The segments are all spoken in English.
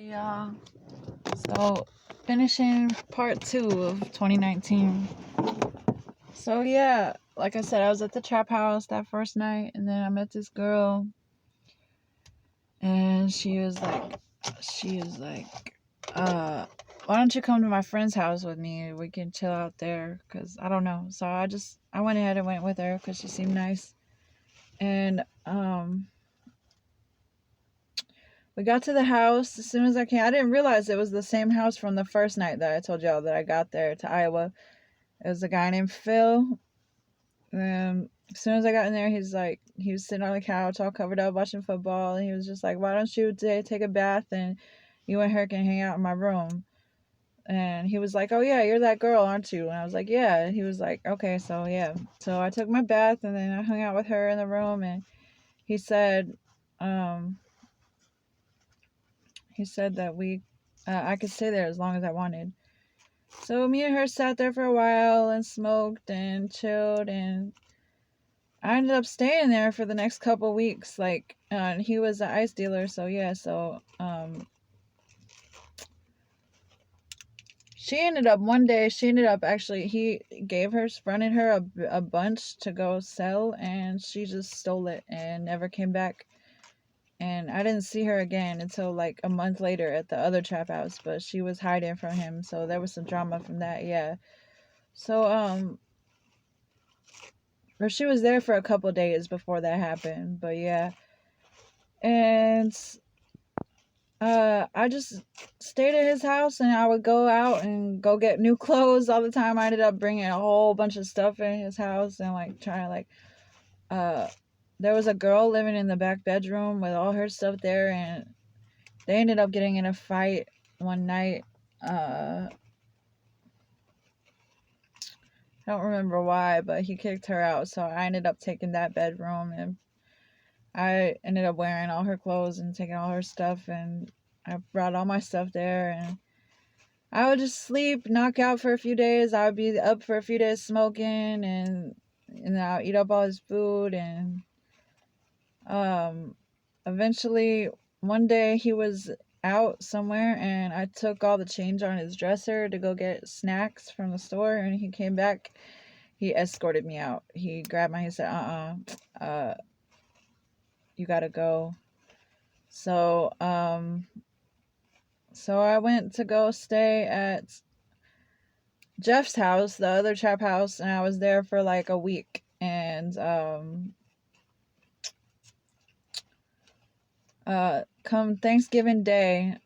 Yeah. So, finishing part 2 of 2019. So, yeah, like I said, I was at the trap house that first night, and then I met this girl, and she was like, why don't you come to my friend's house with me? We can chill out there, because I don't know. So, I went ahead and went with her because she seemed nice. And, we got to the house as soon as I came. I didn't realize it was the same house from the first night that I told y'all that I got there to Iowa. It was a guy named Phil. As soon as I got in there, he was sitting on the couch all covered up watching football. And he was just like, why don't you take a bath and you and her can hang out in my room? And he was like, oh yeah, you're that girl, aren't you? And I was like, yeah. And he was like, okay, so yeah. So I took my bath and then I hung out with her in the room. And he said, um, that I could stay there as long as I wanted. So me and her sat there for a while and smoked and chilled, and I ended up staying there for the next couple weeks. He was an ice dealer, so yeah. So she ended up actually he fronted her a bunch to go sell, and she just stole it and never came back. And I didn't see her again until like a month later at the other trap house, but she was hiding from him, so there was some drama from that, yeah. So or she was there for a couple days before that happened, but yeah. And I just stayed at his house, and I would go out and go get new clothes all the time. I ended up bringing a whole bunch of stuff in his house and like trying to uh there was a girl living in the back bedroom with all her stuff there, and they ended up getting in a fight one night. I don't remember why, but he kicked her out, so I ended up taking that bedroom, and I ended up wearing all her clothes and taking all her stuff, and I brought all my stuff there, and I would just sleep, knock out for a few days. I would be up for a few days smoking, and I'll eat up all his food, and um eventually one day he was out somewhere, and I took all the change on his dresser to go get snacks from the store, and he came back. He escorted me out. He grabbed my hand and said, you gotta go. So I went to go stay at Jeff's house, the other trap house, and I was there for like a week. And come Thanksgiving Day,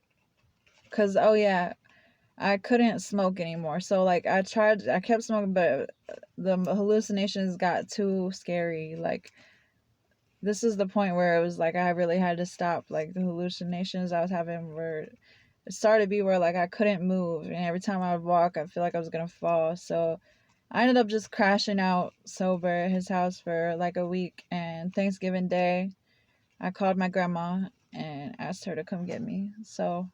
cause oh yeah, I couldn't smoke anymore. So like I kept smoking, but the hallucinations got too scary. Like this is the point where it was like I really had to stop. Like the hallucinations I was having were it started to be where like I couldn't move, and every time I would walk, I feel like I was gonna fall. So I ended up just crashing out sober at his house for like a week. And Thanksgiving Day, I called my grandma and asked her to come get me. So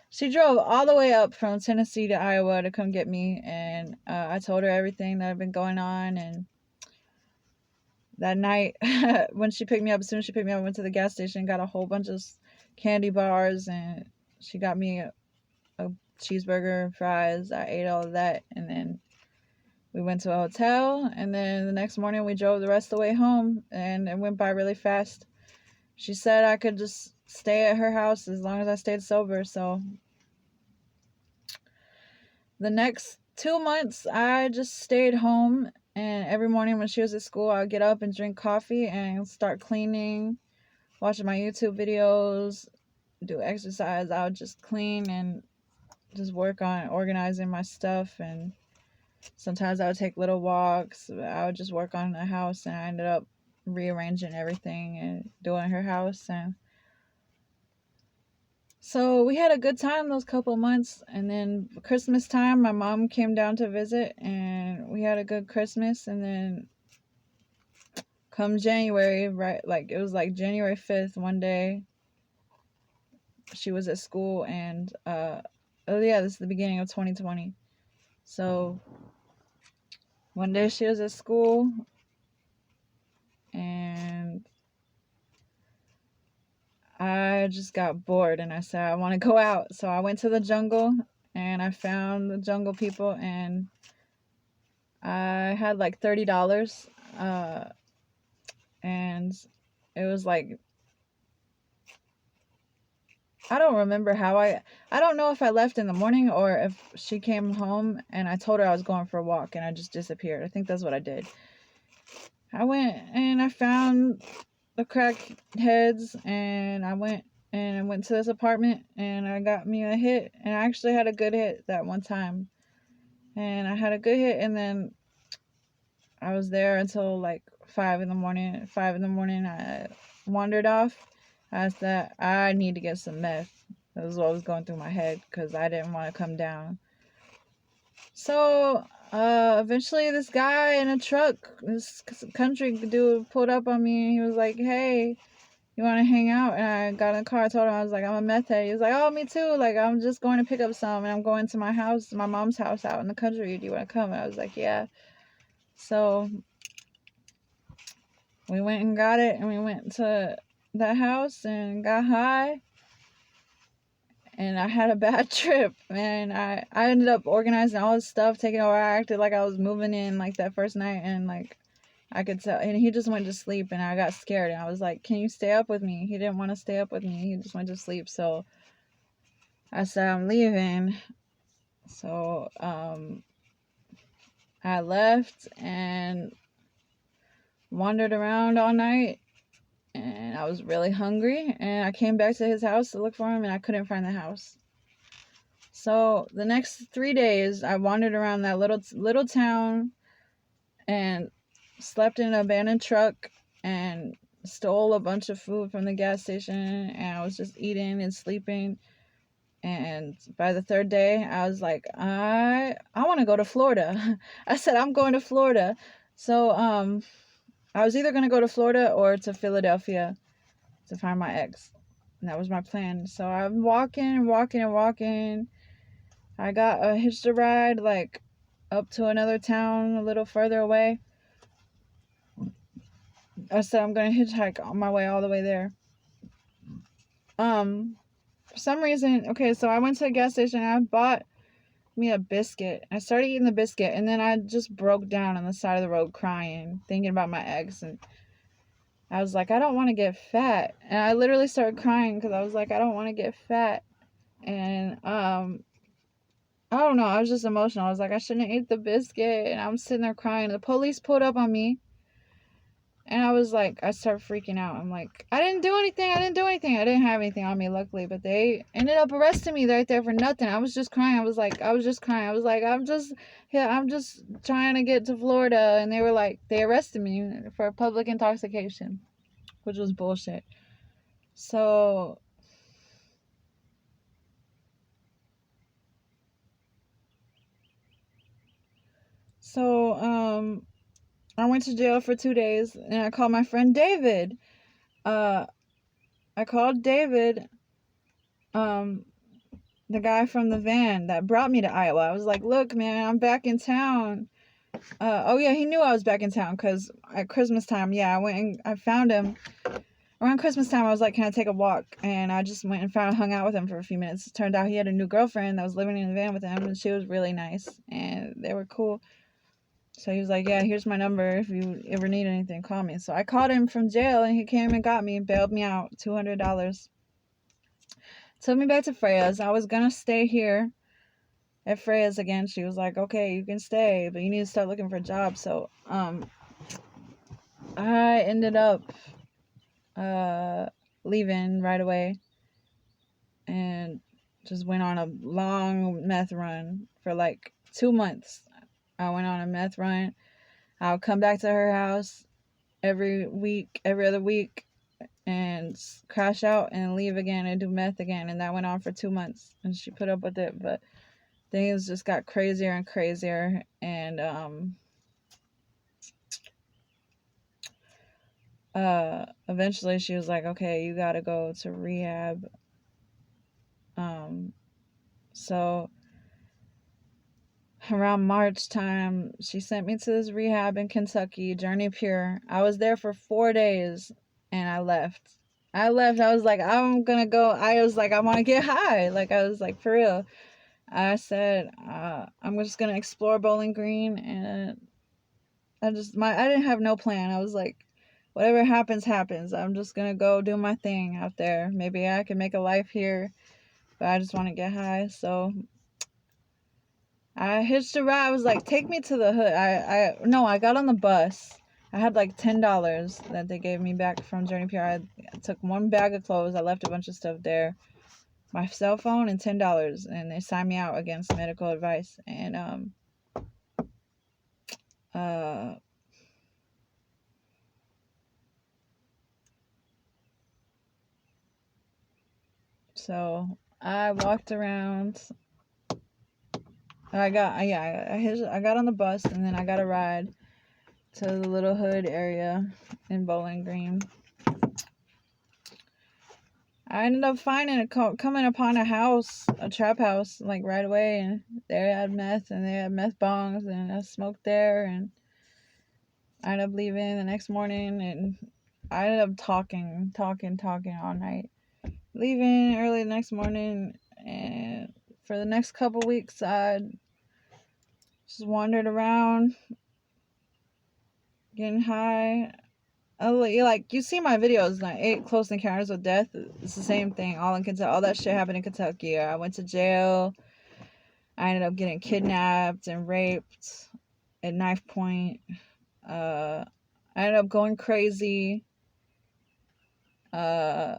she drove all the way up from Tennessee to Iowa to come get me, and I told her everything that had been going on. And that night, when she picked me up, as soon as she picked me up, I went to the gas station, got a whole bunch of candy bars, and she got me a cheeseburger and fries. I ate all of that, and then we went to a hotel, and then the next morning we drove the rest of the way home, and it went by really fast. She said I could just stay at her house as long as I stayed sober. So the next 2 months, I just stayed home, and every morning when she was at school, I'd get up and drink coffee and start cleaning, watching my YouTube videos, do exercise. I would just clean and just work on organizing my stuff, and sometimes I would take little walks. I would just work on the house, and I ended up rearranging everything and doing her house. And so we had a good time those couple months. And then Christmas time, my mom came down to visit, and we had a good Christmas. And then come January, right, like it was like January 5th, one day she was at school, and oh yeah, this is the beginning of 2020. So one day she was at school, and I just got bored and I said, I want to go out. So I went to the jungle and I found the jungle people and I had like $30. And it was like, I don't remember how I don't know if I left in the morning or if she came home and I told her I was going for a walk and I just disappeared. I think that's what I did. I went and I found the crackheads and I went to this apartment and I got me a hit and I actually had a good hit that one time. And I had a good hit and then I was there until like 5 in the morning. 5 in the morning I wandered off. I said I need to get some meth. That was what was going through my head because I didn't want to come down. So eventually this guy in a truck, this country dude pulled up on me and he was like, hey, you want to hang out? And I got in the car. I told him, I was like, I'm a meth head. He was like, oh, me too. Like, I'm just going to pick up some and I'm going to my house, my mom's house out in the country. Do you want to come? And I was like, yeah. So we went and got it and we went to that house and got high. And I had a bad trip, and I ended up organizing all his stuff, taking over. I acted like I was moving in like that first night, and like I could tell. And he just went to sleep, and I got scared. And I was like, "Can you stay up with me?" He didn't want to stay up with me. He just went to sleep. So I said, "I'm leaving." So I left and wandered around all night, and I was really hungry. And I came back to his house to look for him, and I couldn't find the house. So the next 3 days, I wandered around that little town and slept in an abandoned truck and stole a bunch of food from the gas station. And I was just eating and sleeping. And by the third day, I was like, I want to go to Florida. I said, I'm going to Florida. So I was either going to go to Florida or to Philadelphia to find my ex. And that was my plan. So I'm walking and walking and walking. I got a hitched a ride like up to another town a little further away. I said I'm gonna hitchhike on my way all the way there. For some reason, okay, so I went to a gas station and I bought me a biscuit. I started eating the biscuit and then I just broke down on the side of the road crying, thinking about my ex, and I was like, I don't want to get fat. And I literally started crying because I was like, I don't want to get fat. And I don't know. I was just emotional. I was like, I shouldn't have ate the biscuit. And I'm sitting there crying. The police pulled up on me. And I was like, I started freaking out. I'm like, I didn't do anything. I didn't have anything on me, luckily. But they ended up arresting me right there for nothing. I was just crying. I was like, I'm just trying to get to Florida. And they were like, they arrested me for public intoxication, which was bullshit. So I went to jail for 2 days and I called my friend David. I called David, the guy from the van that brought me to Iowa. I was like, look, man, I'm back in town. Oh yeah, he knew I was back in town because at Christmas time, yeah, I went and I found him. Around Christmas time, I was like, can I take a walk? And I just went and hung out with him for a few minutes. It turned out he had a new girlfriend that was living in the van with him, and she was really nice, and they were cool. So he was like, yeah, here's my number. If you ever need anything, call me. So I called him from jail, and he came and got me and bailed me out, $200. Took me back to Freya's. I was going to stay here at Freya's again. She was like, okay, you can stay, but you need to start looking for a job. So I ended up leaving right away and just went on a long meth run for like 2 months. I went on a meth run. I would come back to her house every other week, and crash out and leave again and do meth again. And that went on for 2 months, and she put up with it. But things just got crazier and crazier, and eventually she was like, okay, you gotta go to rehab. So around March time, she sent me to this rehab in Kentucky, Journey Pure. I was there for 4 days and I left. I left. I was like, I'm gonna go. I was like, I want to get high. Like, I was like, for real. I said, I'm just gonna explore Bowling Green, and I didn't have no plan. I was like, whatever happens, happens. I'm just gonna go do my thing out there. Maybe I can make a life here, but I just want to get high. So I hitched a ride. I was like, take me to the hood. I got on the bus. I had like $10 that they gave me back from Journey PR. I took one bag of clothes. I left a bunch of stuff there, my cell phone, and $10, and they signed me out against medical advice. And uh so I walked around. I got on the bus, and then I got a ride to the little hood area in Bowling Green. I ended up coming upon a house, a trap house, like right away, and they had meth, and they had meth bongs, and I smoked there, and I ended up leaving the next morning, and I ended up talking all night. Leaving early the next morning, and for the next couple weeks, I just wandered around, getting high. Like, you see my videos, like 8 close encounters with death. It's the same thing. All in Kentucky. All that shit happened in Kentucky. I went to jail. I ended up getting kidnapped and raped at knife point. I ended up going crazy. I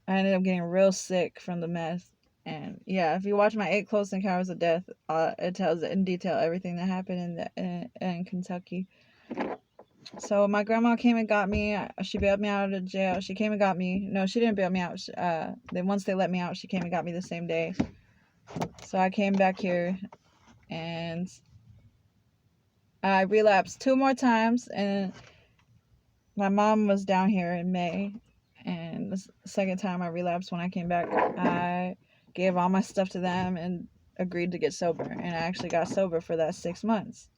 ended up getting real sick from the meth. And yeah, if you watch my 8 close encounters of death, it tells in detail everything that happened in Kentucky. So my grandma came and got me. She bailed me out of jail. She came and got me. No, she didn't bail me out. Then once they let me out, she came and got me the same day. So I came back here, and I relapsed 2 more times, and my mom was down here in May, and the second time I relapsed when I came back, I gave all my stuff to them and agreed to get sober, and I actually got sober for that 6 months.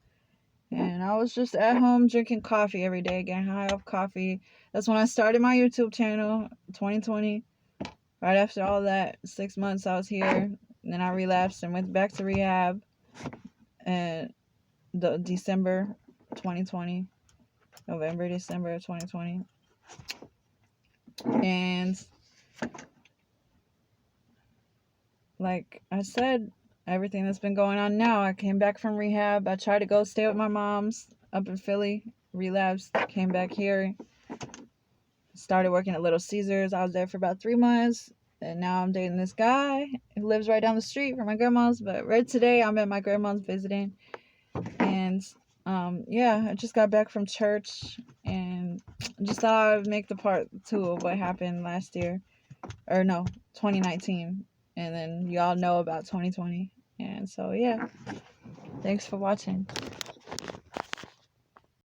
And I was just at home drinking coffee every day, getting high off coffee. That's when I started my YouTube channel, 2020. Right after all that, 6 months I was here. And then I relapsed and went back to rehab in December 2020. November, December of 2020. And like I said, everything that's been going on now, I came back from rehab. I tried to go stay with my mom's up in Philly, relapsed, came back here, started working at Little Caesars. I was there for about 3 months, and now I'm dating this guy who lives right down the street from my grandma's. But right today, I'm at my grandma's visiting, and yeah, I just got back from church, and just thought I would make the part 2 of what happened last year, or no, 2019, and then y'all know about 2020. And so yeah, thanks for watching.